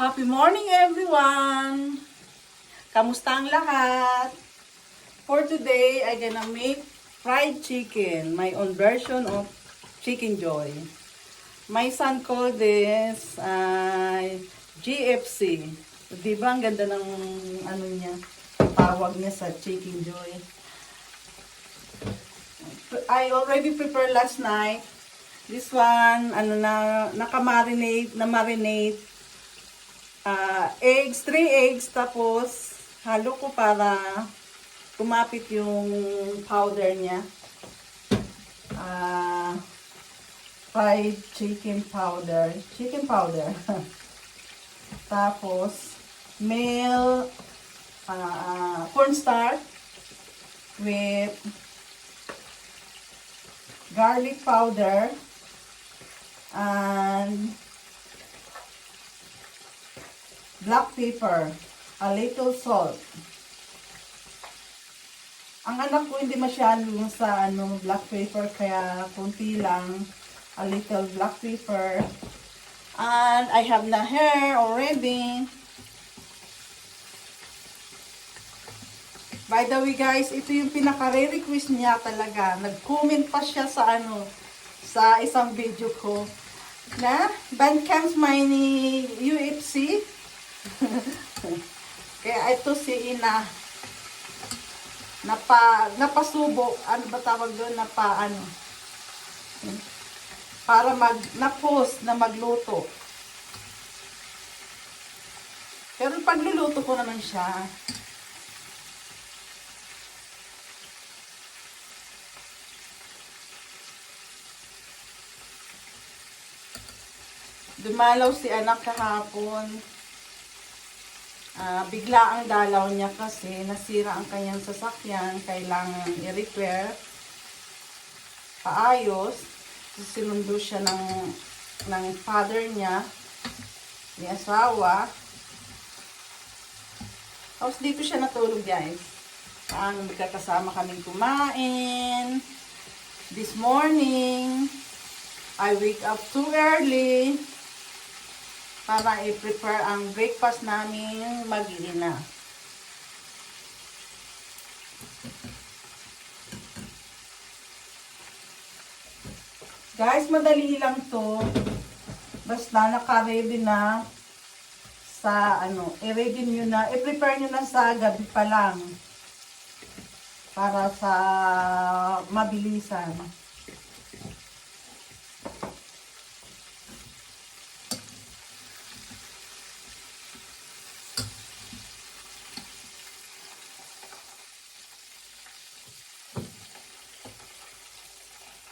Happy morning everyone! Kamusta ang lahat? For today, I'm gonna make fried chicken. My own version of Chicken Joy. My son called this GFC. Diba ang ganda ng ano niya? Tawag niya sa Chicken Joy. I already prepared last night. This one, naka-marinate, eggs, 3 eggs, tapos halo ko para kumapit yung powder niya. Fried chicken powder. Tapos, cornstarch with garlic powder and black pepper, a little salt. Ang anak ko hindi masyado sa black pepper, kaya kunti lang, a little black pepper. And I have na hair already. By the way guys, ito yung pinaka-request niya talaga. Nag-comment pa siya sa sa isang video ko na Bandcamp my UFC. Kaya ito si Ina napasubo, ano ba tawag doon, para na-post na magluto. Pero pagluluto ko naman siya. Dumalaw si anak kahapon. Bigla ang dalaw niya kasi nasira ang kanyang sasakyan. Kailangan i-repair. Paayos. Sinundo siya ng father niya. Ni asawa. Tapos dito siya natulog guys. Magkakasama kaming kumain. This morning, I wake up too early para i-prepare ang breakfast namin mag-ina. Guys, madali lang to. Basta naka-ready na sa i-ready nyo na, i-prepare nyo na sa gabi pa lang. Para sa mabilisan.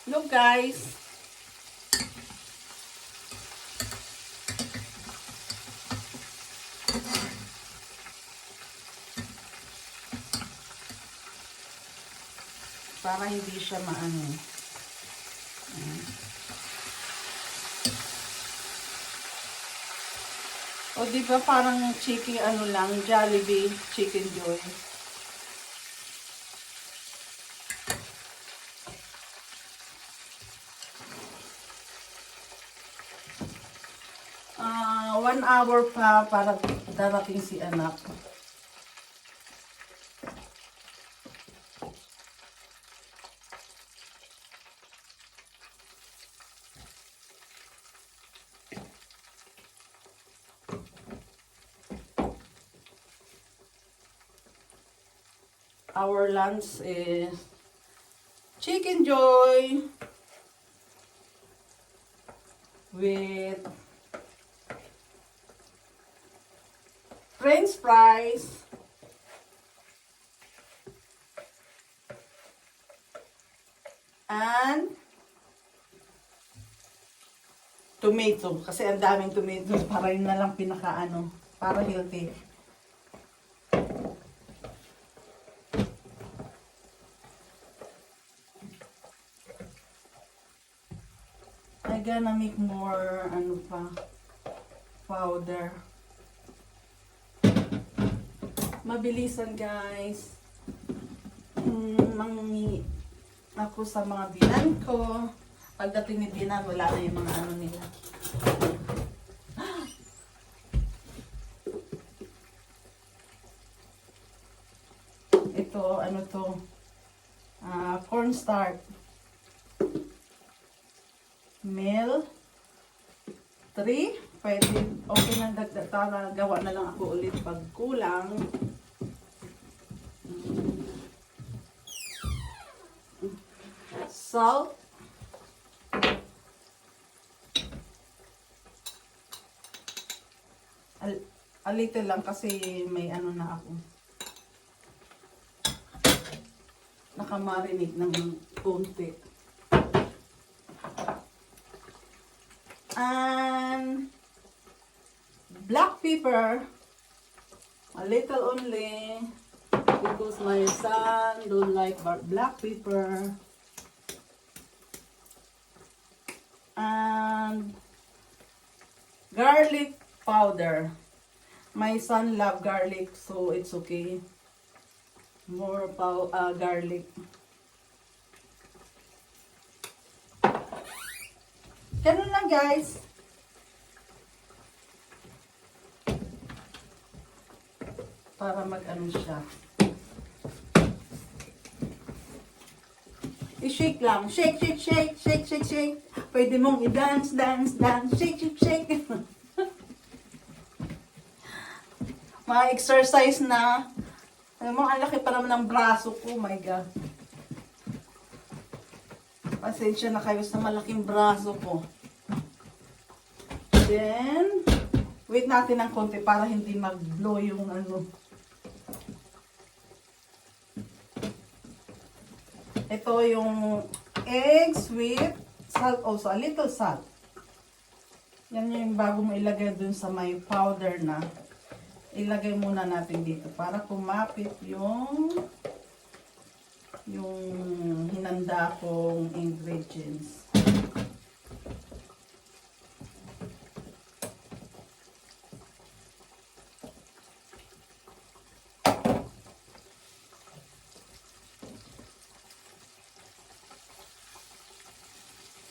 Look guys, para hindi siya maano. O diba parang chicken lang, Jollibee Chicken Joy. 1 hour pa para darating si anak. Our lunch is Chicken Joy with French fries and tomato, kasi ang daming tomato para yun na lang para healthy. I gonna make more powder. Mabilisan guys. Mangingi ako sa mga binan ko. Pagdating ni binan, wala na yung mga nila. ito, ano to, cornstarch. Milk. 3. Pwede, okay na dagdag, gawa na lang ako ulit pag kulang. Salt. A little lang kasi may ano na ako. Nakamarinate ng konti. And black pepper, a little only, because my son don't like black pepper. And garlic powder. My son love garlic, so it's okay. More garlic. Ganun lang, guys. Para mag-ano siya. I-shake lang. Shake, shake, shake, shake, shake, shake. Pwede mong i-dance, dance, dance. Shake, shake, shake. Mga exercise na. Alam mo, ang laki pa naman ng braso ko. Oh my God. Pasensya na kayo sa malaking braso ko. Then, wait natin ng konti para hindi mag-blow yung ano. Ito yung eggs with salt also, a little salt. Yan yung bago mo ilagay dun sa may powder na. Ilagay muna natin dito para kumapit yung hinanda kong ingredients.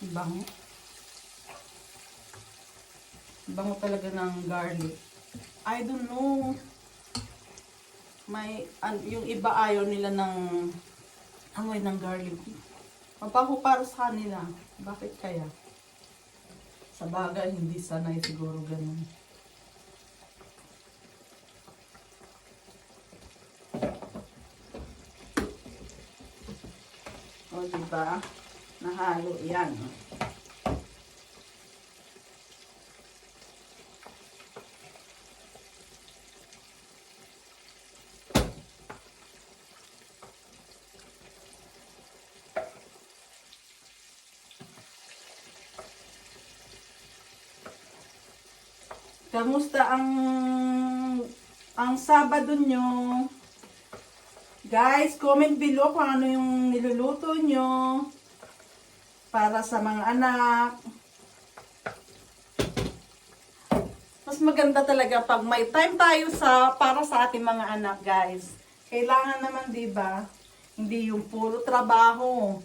Bango. Bango talaga ng garlic. I don't know. Yung iba ayaw nila ng amoy ng garlic. Mabaho para sa kanila. Bakit kaya? Sa bagay, hindi sanay siguro ganun. O, diba? Nahalo yan. Kamusta ang Sabado nyo? Guys, comment below kung ano yung niluluto nyo para sa mga anak. Mas maganda talaga pag may time tayo para sa ating mga anak, guys. Kailangan naman, 'di ba? Hindi yung puro trabaho.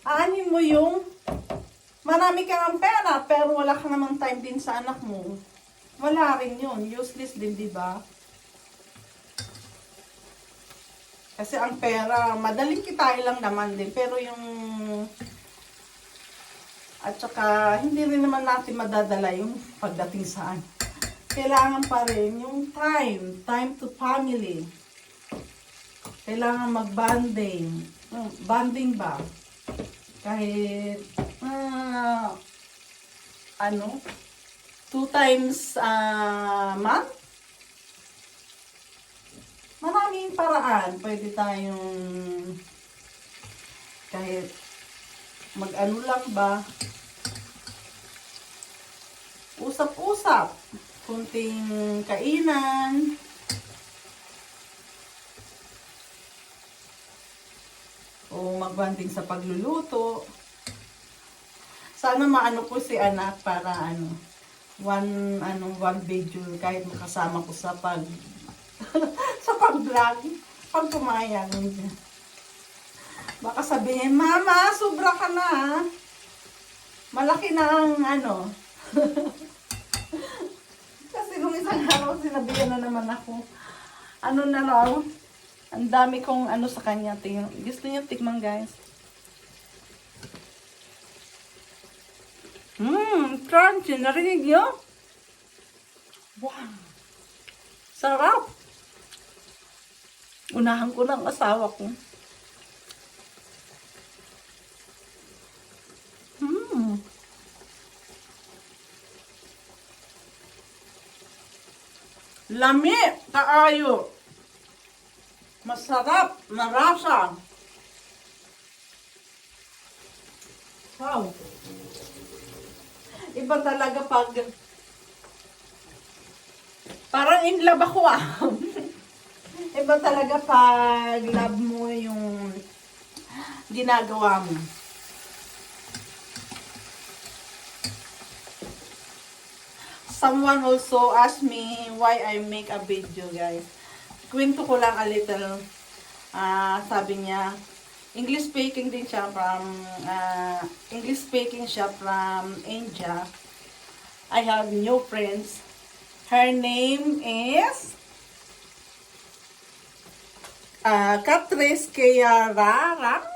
Aanin mo yung marami kang pera pero wala ka namang time din sa anak mo. Wala rin yun. Useless din, 'di ba? Kasi ang pera, madaling kitain lang naman din. Pero yung at saka, hindi rin naman natin madadala yung pagdating saan. Kailangan pa rin yung time to family. Kailangan mag-bonding. Bonding ba? Kahit, 2 times a month? Maraming paraan. Pwede tayong kahit mag-ano lang ba, usap-usap, kunting kainan, o magbanding sa pagluluto. Sana maano ko si anak para one video kahit makasama ko sa sa pag-vlog, pag pumayag. Baka sabihin, Mama, sobra ka na. Malaki na ang Kasi nung isang araw, sinabihan na naman ako. Na raw? Ang dami kong ano sa kanya. Tingnan. Gusto niyo tikman, guys? Crunchy. Narinig niyo? Wow. Sarap. Unahan ko ng asawa ko. Lami, kaayo. Masarap, marasa. Wow. Iba talaga pag parang in love ako ah. Iba talaga pag love mo yung ginagawa mo. Someone also asked me why I make a video, guys. Kwento ko lang a little. Sabi niya, English speaking din siya from India. I have new friends. Her name is Catrice Kayararang.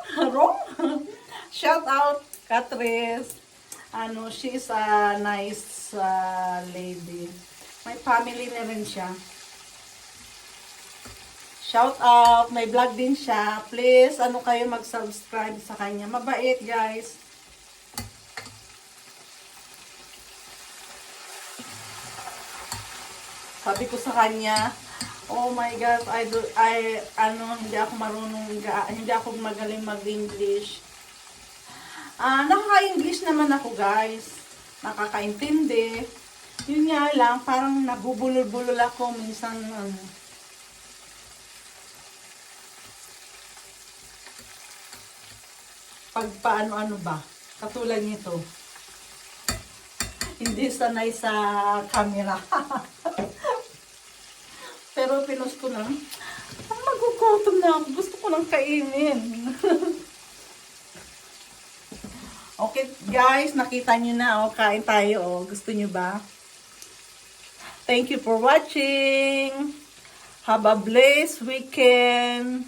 Shout out, Catrice. She's a nice lady. May family na rin siya. Shout out, may vlog din siya. Please, kayo mag-subscribe sa kanya. Mabait, guys. Sabi ko sa kanya, oh my God, hindi ako marunong, hindi ako magaling mag-English. Nakaka-English naman ako, guys. Nakakaintindi. Yun nga lang, parang nabubulol-bulol ako minsan. Pag paano-ano ba? Katulad nito. Hindi sanay sa camera. Pero pinost ko na. Magugutom na ako. Gusto ko nang kainin. Okay, guys, nakita nyo na, kain tayo, Gusto nyo ba? Thank you for watching. Have a blessed weekend.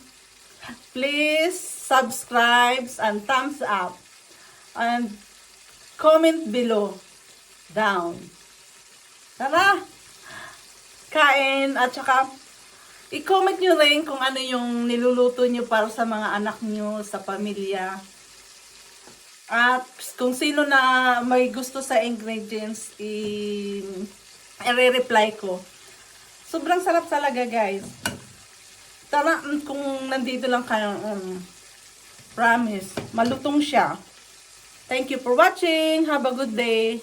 Please subscribe and thumbs up. And comment below. Down. Tara! Kain at saka i-comment nyo rin kung ano yung niluluto nyo para sa mga anak nyo, sa pamilya. At kung sino na may gusto sa ingredients, i-reply ko. Sobrang sarap talaga, guys. Tara, kung nandito lang kayo, promise, malutong siya. Thank you for watching. Have a good day.